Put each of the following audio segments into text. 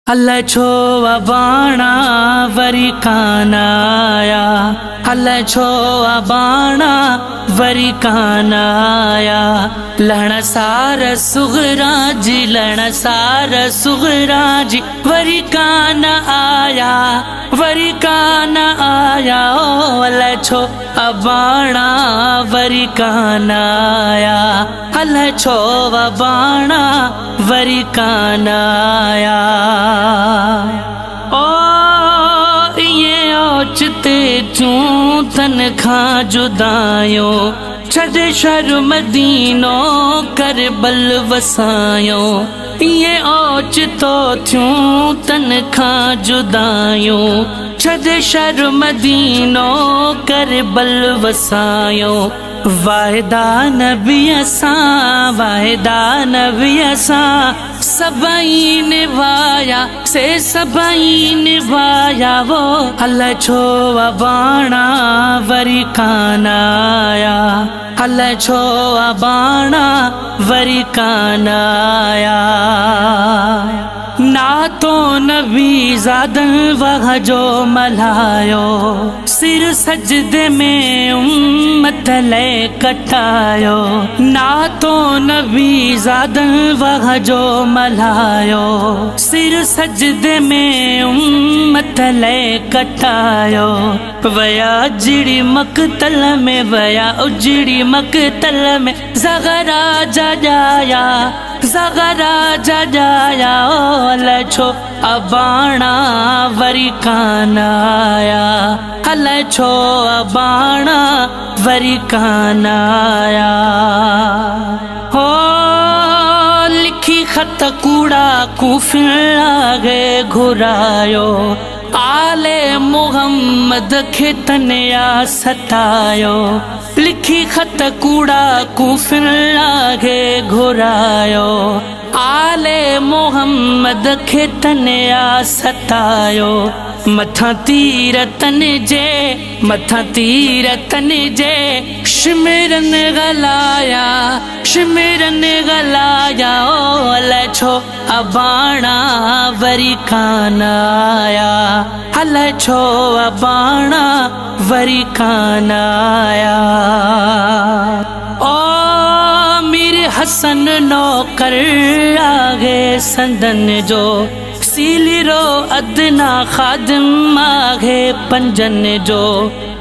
अल्लाह छो अबाणा वरी कान आया, अल्लाह छो अबाणा वरी कान आया। लहण सार सुगरा जी, लहण सार सुगरा जी वरी कान आया, वरी कान आया। ओ अल्लाह छो अबाणा वरी कान आया, अल्लाह छो अबाणा वरी कान आया। ओ ये ओचिते चूं तन खां जुदायो, छॾे शहर मदीनो कर बल वसायो। ये ओचितो थियूं तन खां जुदायो, छॾे शहर मदीनो कर बल वसायो। वाहिदा नबी असां, वाहिदा नबी असां सभई निभाया से सभई निभाया। वो अल्लाह छो अबाणा वरी कान आया, अल्लाह छो अबाणा वरी कान आया। ना तो नबी ज़ादन वह जो मल्हायो, सिर सजदे में उम्मत ले कटायो। ना तो नबी ज़ादन वह जो मल्हायो, सिर सजदे में उम्मत ले कटायो। वया उजड़ी मक़तल में, वया उजड़ी मक़तल में ज़ग़रा जजाया, ज़ग़रा जजाया। ओ अल्लाह छो अबाणा वरी कान आया, अल्लाह छो अबाणा वरी कान आया। हो लिखी खत कूड़ा कूफिन लागे घुरायो, आले मोहम्मद खे तनया सतायो। लिखी खत कूड़ा कूफिन लागे घुरायो, आले मोहम्मद खे तनया सतायो। मथा तीर तन जे, मथा तीर तन जे शिमरन गलाया, शिमरन गलाया। ओ अल्लाह छो अबाणा वरी कान आया, अल्लाह छो अबाणा वरी कान आया। ओ मीर हसन नौकर आगे संदन जो, सीलिरो अदना खादिम आगे पंजन जो।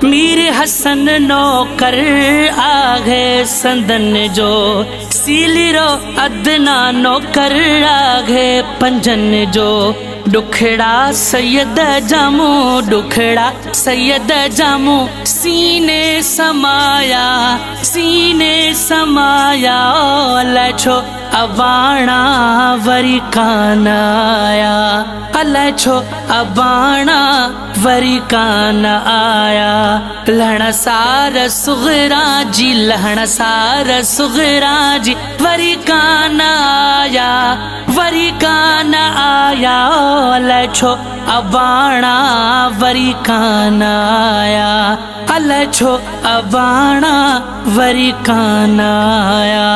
मीर हसन नौकर आगे संदन जो, सीलिरो अदना नौकर आगे पंजन जो। दुखड़ा सैयद जामू, दुखड़ा सैयद जामू सीने समाया, सीने समाया। ओ अल्लाह छो अबाणा वरी कान आया, अल्लाह छो अबाणा वरी कान आया। लहण सार सुगरा जी, लहण सार सुगरा जी वरी कान आया, वरी कान आया। ओ अल्लाह छो अबाणा वरी कान आया, अल्लाह छो अबाणा वरी कान आया।